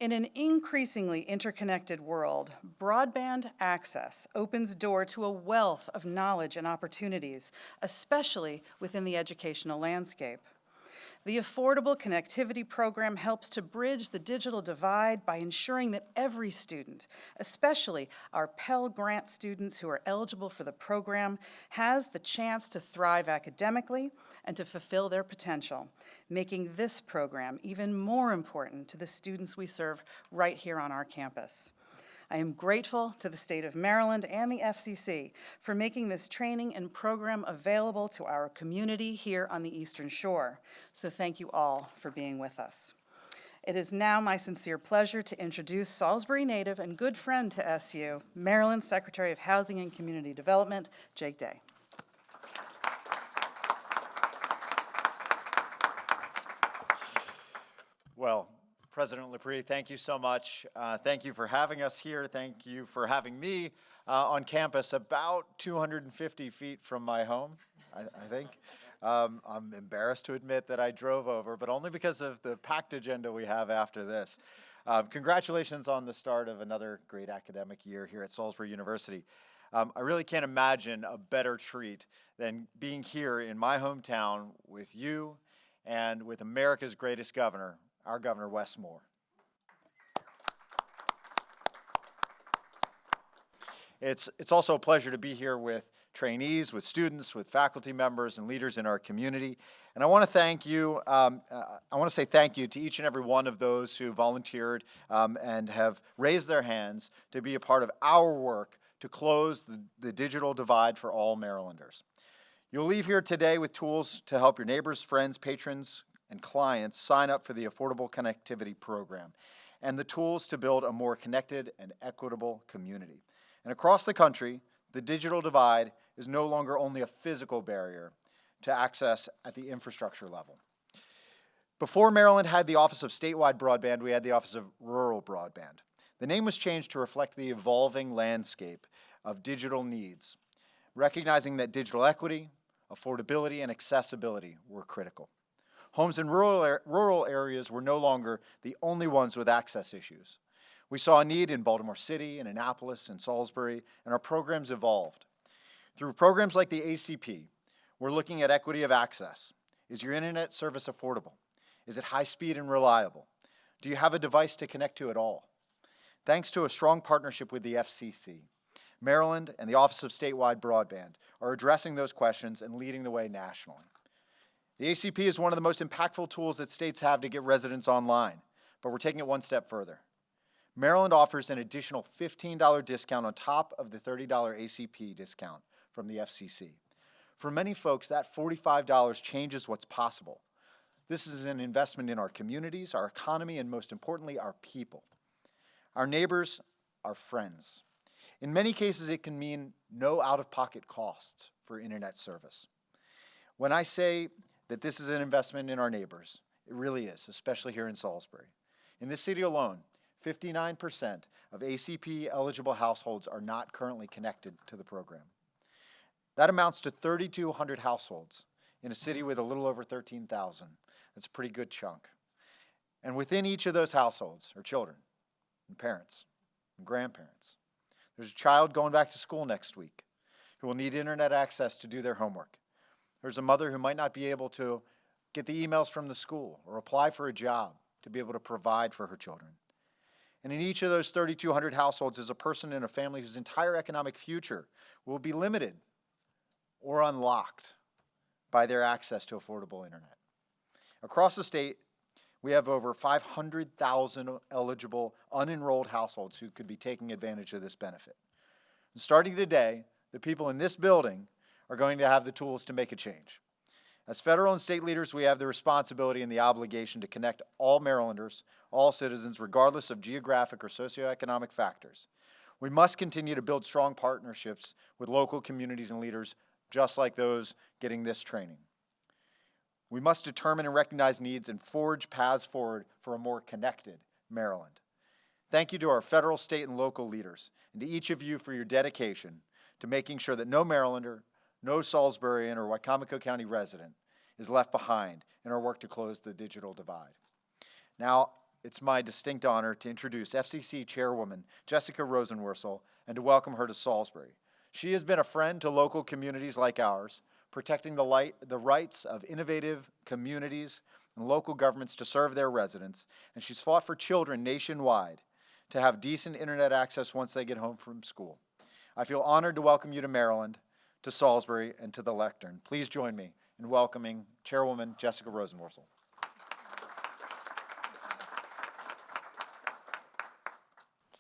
In an increasingly interconnected world, broadband access opens door to a wealth of knowledge and opportunities, especially within the educational landscape. The Affordable Connectivity Program helps to bridge the digital divide by ensuring that every student, especially our Pell Grant students who are eligible for the program, has the chance to thrive academically and to fulfill their potential, making this program even more important to the students we serve right here on our campus. I am grateful to the state of Maryland and the FCC for making this training and program available to our community here on the Eastern Shore. So thank you all for being with us. It is now my sincere pleasure to introduce Salisbury native and good friend to SU, Maryland Secretary of Housing and Community Development, Jake Day. Well, President LaPree, thank you so much. Thank you for having us here. Thank you for having me on campus about 250 feet from my home, I think. I'm embarrassed to admit that I drove over, but only because of the packed agenda we have after this. Congratulations on the start of another great academic year here at Salisbury University. I really can't imagine a better treat than being here in my hometown with you and with America's greatest governor, our Governor, Wes Moore. It's also a pleasure to be here with trainees, with students, with faculty members and leaders in our community. And I want to thank you, I want to say thank you to each and every one of those who volunteered and have raised their hands to be a part of our work to close the digital divide for all Marylanders. You'll leave here today with tools to help your neighbors, friends, patrons, and clients sign up for the Affordable Connectivity Program and the tools to build a more connected and equitable community. And across the country, the digital divide is no longer only a physical barrier to access at the infrastructure level. Before Maryland had the Office of Statewide Broadband, we had the Office of Rural Broadband. The name was changed to reflect the evolving landscape of digital needs, recognizing that digital equity, affordability, and accessibility were critical. Homes in rural areas were no longer the only ones with access issues. We saw a need in Baltimore City, in Annapolis, and Salisbury, and our programs evolved. Through programs like the ACP, we're looking at equity of access. Is your internet service affordable? Is it high speed and reliable? Do you have a device to connect to at all? Thanks to a strong partnership with the FCC, Maryland and the Office of Statewide Broadband are addressing those questions and leading the way nationally. The ACP is one of the most impactful tools that states have to get residents online, but we're taking it one step further. Maryland offers an additional $15 discount on top of the $30 ACP discount from the FCC. For many folks, that $45 changes what's possible. This is an investment in our communities, our economy, and most importantly, our people. Our neighbors, our friends. In many cases, it can mean no out-of-pocket costs for internet service. When I say that this is an investment in our neighbors, it really is, especially here in Salisbury. In this city alone, 59% of ACP-eligible households are not currently connected to the program. That amounts to 3,200 households in a city with a little over 13,000. That's a pretty good chunk. And within each of those households are children and parents and grandparents. There's a child going back to school next week who will need internet access to do their homework. There's a mother who might not be able to get the emails from the school or apply for a job to be able to provide for her children. And in each of those 3,200 households is a person in a family whose entire economic future will be limited or unlocked by their access to affordable internet. Across the state, we have over 500,000 eligible unenrolled households who could be taking advantage of this benefit. And starting today, the people in this building are going to have the tools to make a change. As federal and state leaders, we have the responsibility and the obligation to connect all Marylanders, all citizens, regardless of geographic or socioeconomic factors. We must continue to build strong partnerships with local communities and leaders, just like those getting this training. We must determine and recognize needs and forge paths forward for a more connected Maryland. Thank you to our federal, state, and local leaders, and to each of you for your dedication to making sure that no Marylander, no Salisburian or Wicomico County resident is left behind in our work to close the digital divide. Now, it's my distinct honor to introduce FCC Chairwoman Jessica Rosenworcel and to welcome her to Salisbury. She has been a friend to local communities like ours, protecting the rights of innovative communities and local governments to serve their residents, and she's fought for children nationwide to have decent internet access once they get home from school. I feel honored to welcome you to Maryland, to Salisbury, and to the lectern. Please join me in welcoming Chairwoman Jessica Rosenworcel.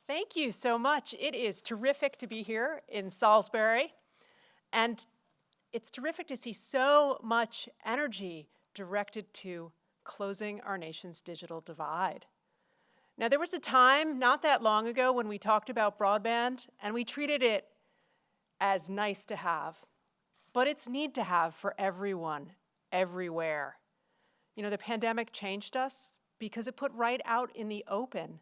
Thank you so much. It is terrific to be here in Salisbury, and it's terrific to see so much energy directed to closing our nation's digital divide. Now, there was a time not that long ago when we talked about broadband, and we treated it as nice to have, but it's need to have for everyone, everywhere. You know, the pandemic changed us because it put right out in the open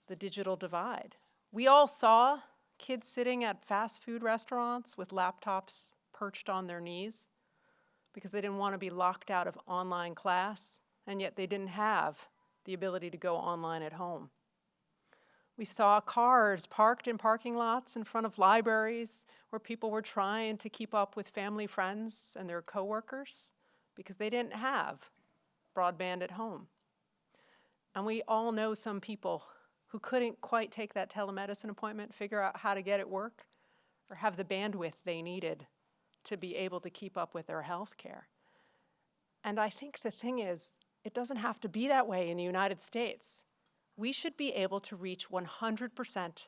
the digital divide. We all saw kids sitting at fast food restaurants with laptops perched on their knees because they didn't want to be locked out of online class, and yet they didn't have the ability to go online at home. We saw cars parked in parking lots in front of libraries where people were trying to keep up with family, friends, and their coworkers because they didn't have broadband at home. And we all know some people who couldn't quite take that telemedicine appointment, figure out how to get it work, or have the bandwidth they needed to be able to keep up with their health care. And I think the thing is, it doesn't have to be that way in the United States. We should be able to reach 100%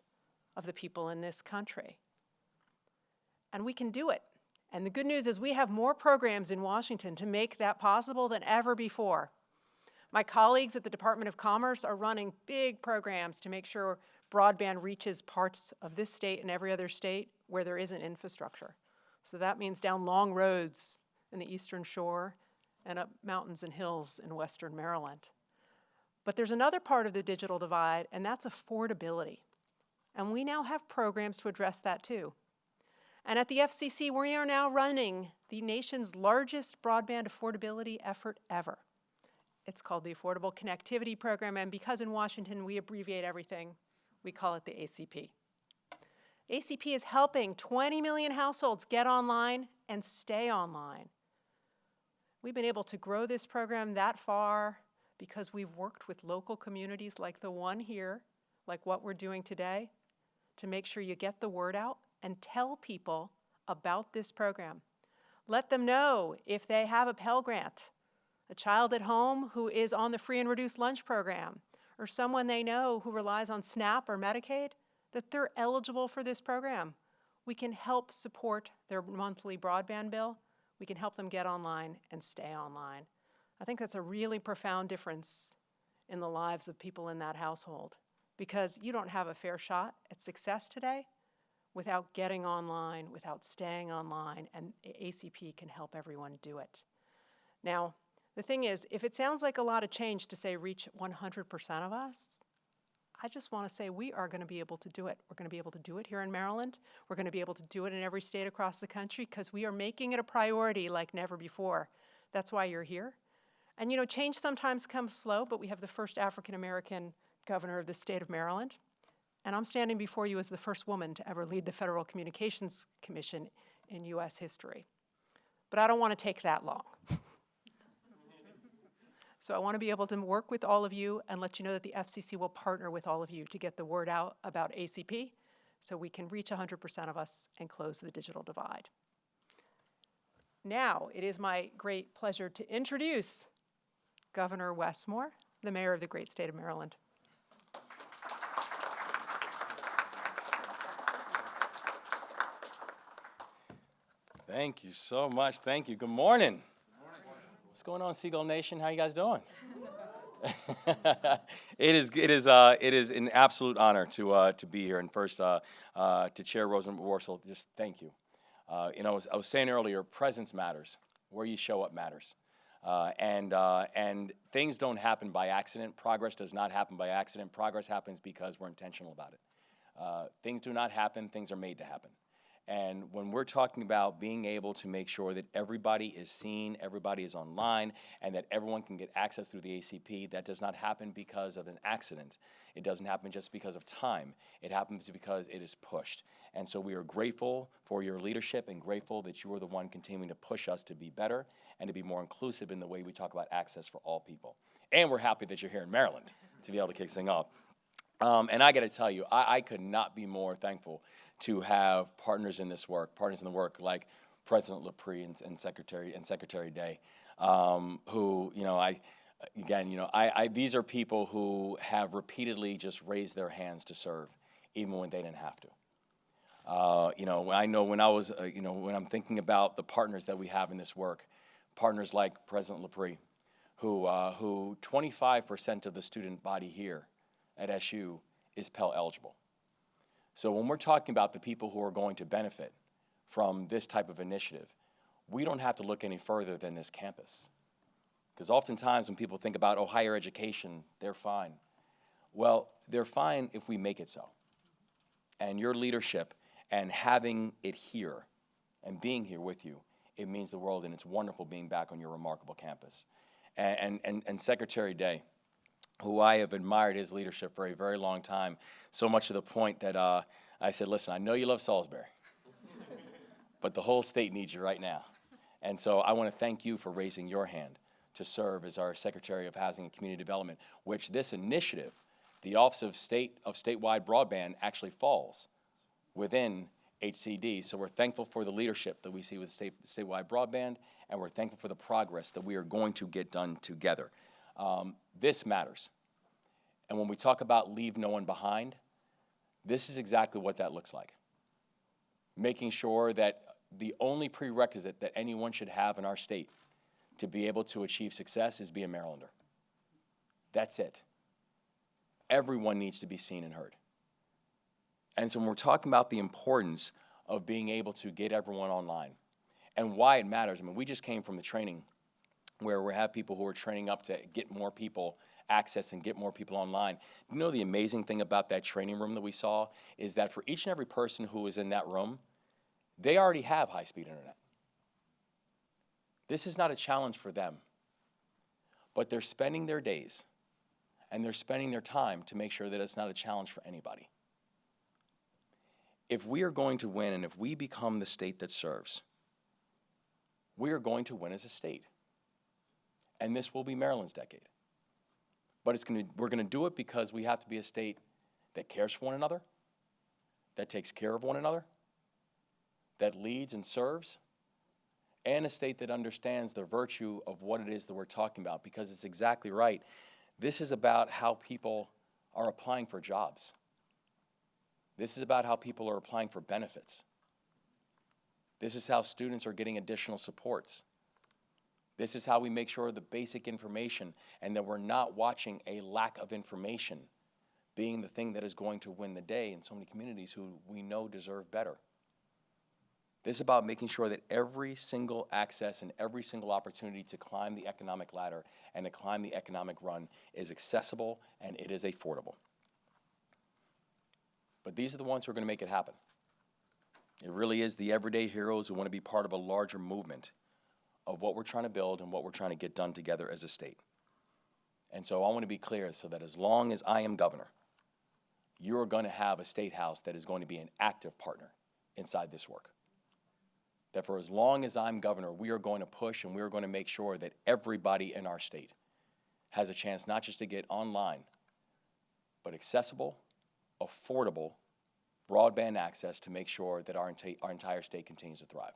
of the people in this country. And we can do it. And the good news is we have more programs in Washington to make that possible than ever before. My colleagues at the Department of Commerce are running big programs to make sure broadband reaches parts of this state and every other state where there isn't infrastructure. So that means down long roads in the Eastern Shore and up mountains and hills in Western Maryland. But there's another part of the digital divide, and that's affordability. And we now have programs to address that too. And at the FCC, we are now running the nation's largest broadband affordability effort ever. It's called the Affordable Connectivity Program, and because in Washington we abbreviate everything, we call it the ACP. ACP is helping 20 million households get online and stay online. We've been able to grow this program that far because we've worked with local communities like the one here, like what we're doing today, to make sure you get the word out and tell people about this program. Let them know if they have a Pell Grant, a child at home who is on the free and reduced lunch program, or someone they know who relies on SNAP or Medicaid, that they're eligible for this program. We can help support their monthly broadband bill. We can help them get online and stay online. I think that's a really profound difference in the lives of people in that household, because you don't have a fair shot at success today without getting online, without staying online, and ACP can help everyone do it. Now, the thing is, if it sounds like a lot of change to say reach 100% of us, I just want to say we are going to be able to do it. We're going to be able to do it here in Maryland. We're going to be able to do it in every state across the country because we are making it a priority like never before. That's why you're here. And you know, change sometimes comes slow, but we have the first African-American governor of the state of Maryland. And I'm standing before you as the first woman to ever lead the Federal Communications Commission in U.S. history. But I don't want to take that long. So I want to be able to work with all of you and let you know that the FCC will partner with all of you to get the word out about ACP so we can reach 100% of us and close the digital divide. Now, it is my great pleasure to introduce Governor Wes Moore, the mayor of the great state of Maryland. Thank you so much. Thank you. Good morning. What's going on, Seagull Nation? How you guys doing? It is an absolute honor to be here. And first, to Chair Rosenworcel, just thank you. I was saying earlier, presence matters. Where you show up matters. And things don't happen by accident. Progress does not happen by accident. Progress happens because we're intentional about it. Things do not happen. Things are made to happen. And when we're talking about being able to make sure that everybody is seen, everybody is online, and that everyone can get access through the ACP, that does not happen because of an accident. It doesn't happen just because of time. It happens because it is pushed. And so we are grateful for your leadership and grateful that you are the one continuing to push us to be better and to be more inclusive in the way we talk about access for all people. And we're happy that you're here in Maryland to be able to kick things off. And I got to tell you, I could not be more thankful to have partners in this work, partners in the work like President LaPree and Secretary Day, who, these are people who have repeatedly just raised their hands to serve, even when they didn't have to. I know when when I'm thinking about the partners that we have in this work, partners like President LaPree, who 25% of the student body here at SU is Pell eligible. So when we're talking about the people who are going to benefit from this type of initiative, we don't have to look any further than this campus. Because oftentimes when people think about, higher education, they're fine. Well, they're fine if we make it so. And your leadership and having it here and being here with you, it means the world, and it's wonderful being back on your remarkable campus. And Secretary Day, who I have admired his leadership for a very long time, so much to the point that I said, listen, I know you love Salisbury, but the whole state needs you right now. And so I want to thank you for raising your hand to serve as our Secretary of Housing and Community Development, which this initiative, the Office of Statewide Broadband, actually falls within HCD. So we're thankful for the leadership that we see with statewide broadband, and we're thankful for the progress that we are going to get done together. This matters. And when we talk about leave no one behind, this is exactly what that looks like. Making sure that the only prerequisite that anyone should have in our state to be able to achieve success is be a Marylander. That's it. Everyone needs to be seen and heard. And so when we're talking about the importance of being able to get everyone online and why it matters, we just came from the training where we have people who are training up to get more people access and get more people online. You know, the amazing thing about that training room that we saw is that for each and every person who was in that room, they already have high-speed internet. This is not a challenge for them, but they're spending their days and they're spending their time to make sure that it's not a challenge for anybody. If we are going to win and if we become the state that serves, we are going to win as a state. And this will be Maryland's decade. But we're going to do it because we have to be a state that cares for one another, that takes care of one another, that leads and serves, and a state that understands the virtue of what it is that we're talking about, because it's exactly right. This is about how people are applying for jobs. This is about how people are applying for benefits. This is how students are getting additional supports. This is how we make sure the basic information and that we're not watching a lack of information being the thing that is going to win the day in so many communities who we know deserve better. This is about making sure that every single access and every single opportunity to climb the economic ladder and to climb the economic run is accessible and it is affordable. But these are the ones who are going to make it happen. It really is the everyday heroes who want to be part of a larger movement of what we're trying to build and what we're trying to get done together as a state. And so I want to be clear so that as long as I am governor, you're going to have a state house that is going to be an active partner inside this work. That for as long as I'm governor, we are going to push and we are going to make sure that everybody in our state has a chance not just to get online, but accessible, affordable broadband access to make sure that our entire state continues to thrive.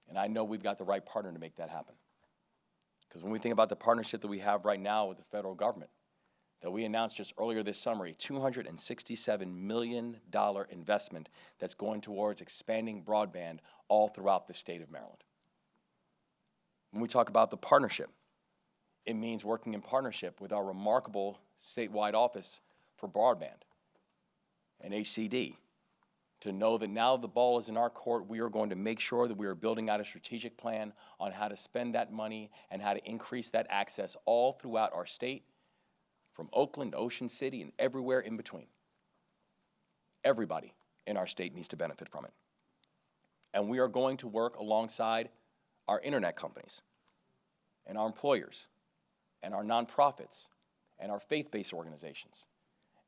And I know we've got the right partner to make that happen. Because when we think about the partnership that we have right now with the federal government, that we announced just earlier this summer, a $267 million investment that's going towards expanding broadband all throughout the state of Maryland. When we talk about the partnership, it means working in partnership with our remarkable statewide office for broadband and HCD, to know that now the ball is in our court, we are going to make sure that we are building out a strategic plan on how to spend that money and how to increase that access all throughout our state, from Oakland, Ocean City, and everywhere in between. Everybody in our state needs to benefit from it. And we are going to work alongside our internet companies and our employers and our nonprofits and our faith-based organizations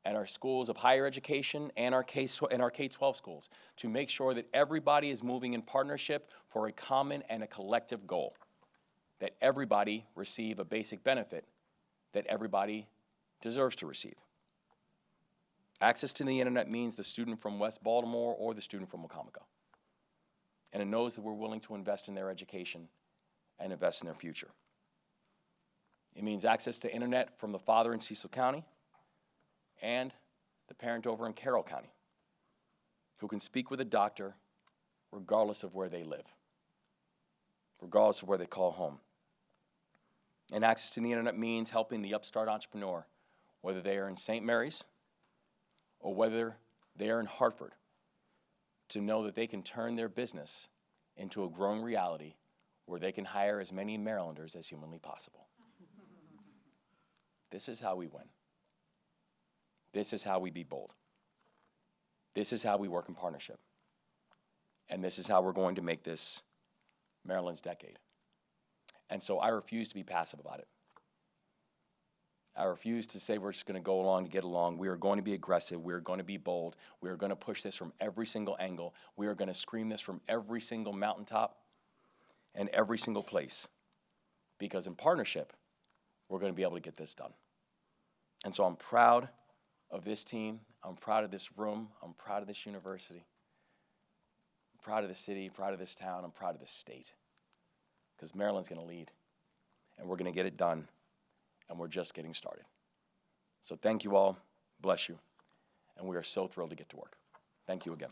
and our schools of higher education and our K-12 schools to make sure that everybody is moving in partnership for a common and a collective goal, that everybody receive a basic benefit that everybody deserves to receive. Access to the internet means the student from West Baltimore or the student from Wacomico. And it knows that we're willing to invest in their education and invest in their future. It means access to internet from the father in Cecil County and the parent over in Carroll County, who can speak with a doctor regardless of where they live, regardless of where they call home. And access to the internet means helping the upstart entrepreneur, whether they are in St. Mary's or whether they are in Hartford, to know that they can turn their business into a growing reality where they can hire as many Marylanders as humanly possible. This is how we win. This is how we be bold. This is how we work in partnership. And this is how we're going to make this Maryland's decade. And so I refuse to be passive about it. I refuse to say we're just going to go along to get along. We are going to be aggressive. We are going to be bold. We are going to push this from every single angle. We are going to scream this from every single mountaintop and every single place. Because in partnership, we're going to be able to get this done. And so I'm proud of this team. I'm proud of this room. I'm proud of this university. I'm proud of the city, proud of this town. I'm proud of this state. Because Maryland's going to lead. And we're going to get it done. And we're just getting started. So thank you all. Bless you. And we are so thrilled to get to work. Thank you again.